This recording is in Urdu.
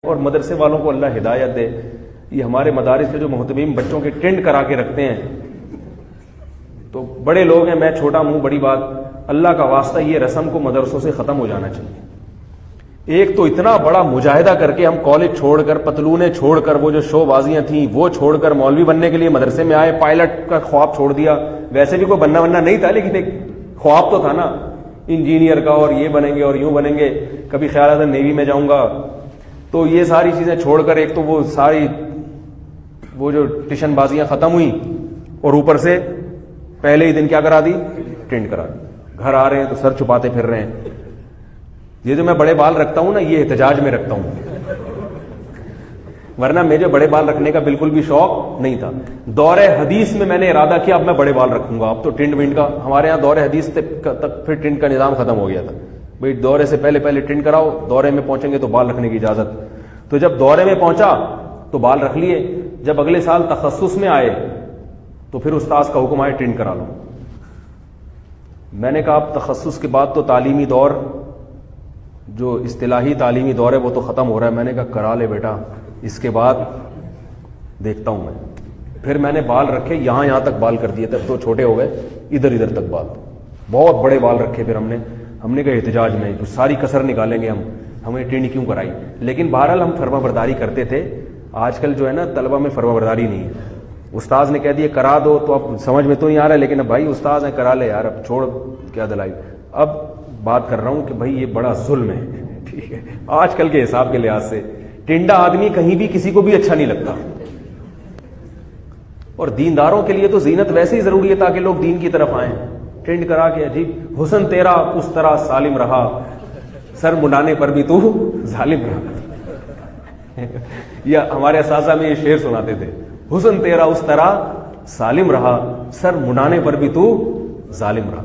اور مدرسے والوں کو اللہ ہدایت دے. یہ ہمارے مدارس کے جو محتمیم بچوں کے ٹینٹ کرا کے رکھتے ہیں تو بڑے لوگ ہیں، میں چھوٹا منہ بڑی بات. اللہ کا واسطہ یہ رسم کو مدرسوں سے ختم ہو جانا چاہیے. ایک تو اتنا بڑا مجاہدہ کر کے ہم کالج چھوڑ کر، پتلونیں چھوڑ کر، وہ جو شو بازیاں تھیں وہ چھوڑ کر مولوی بننے کے لیے مدرسے میں آئے، پائلٹ کا خواب چھوڑ دیا. ویسے بھی کوئی بننا نہیں تھا، لیکن ایک خواب تو تھا نا انجینئر کا، اور یہ بنیں گے اور یوں بنیں گے. کبھی خیال آتا نیوی میں جاؤں گا. تو یہ ساری چیزیں چھوڑ کر ایک تو وہ ساری وہ جو ٹیشن بازیاں ختم ہوئیں، اور اوپر سے پہلے ہی دن کیا کرا دی، ٹینٹ کرا دی. گھر آ رہے ہیں تو سر چھپاتے پھر رہے ہیں. یہ جو میں بڑے بال رکھتا ہوں نا، یہ احتجاج میں رکھتا ہوں، ورنہ مجھے بڑے بال رکھنے کا بالکل بھی شوق نہیں تھا. دور حدیث میں نے ارادہ کیا اب میں بڑے بال رکھوں گا. اب تو ٹنڈ ونڈ کا ہمارے یہاں دور حدیث تک پھر ٹنڈ کا نظام ختم ہو گیا تھا. بھئی دورے سے پہلے ٹنڈ کراؤ، دورے میں پہنچیں گے تو بال رکھنے کی اجازت. تو جب دورے میں پہنچا تو بال رکھ لیے. جب اگلے سال تخصص میں آئے تو پھر استاذ کا حکم آئے ٹنڈ کرا لو. میں نے کہا اب تخصص کے بعد تو تعلیمی دور، جو اصطلاحی تعلیمی دور ہے وہ تو ختم ہو رہا ہے. میں نے کہا کرا لے بیٹا، اس کے بعد دیکھتا ہوں میں. پھر میں نے بال رکھے، یہاں تک بال کر دیے. تب تو چھوٹے ہو گئے، ادھر تک بال، بہت بڑے بال رکھے. پھر ہم نے کہا احتجاج میں کچھ ساری کسر نکالیں گے ہمیں ٹینڈ کیوں کرائی. لیکن بہرحال ہم فرما برداری کرتے تھے. آج کل جو ہے نا طلبہ میں فرما برداری نہیں ہے. استاذ نے کہہ دیا کرا دو تو اب سمجھ میں تو نہیں آ رہا ہے، لیکن اب بھائی استاذ نے کرا لے یار، اب چھوڑ کیا دلائی. اب بات کر رہا ہوں کہ بھائی یہ بڑا ظلم ہے. ٹھیک ہے، آج کل کے حساب کے لحاظ سے ٹنڈا آدمی کہیں بھی کسی کو بھی اچھا نہیں لگتا. اور دینداروں کے لیے تو زینت ویسے ہی ضروری ہے تاکہ لوگ دین کی طرف آئیں. ٹنڈ کرا کے عجیب حسن تیرا اس طرح سالم رہا، سر منڈانے پر بھی تو ظالم رہا. یا ہمارے اساتذہ میں یہ شعر سناتے تھے، حسن تیرا اس طرح سالم رہا، سر منڈانے پر بھی تو ظالم رہا.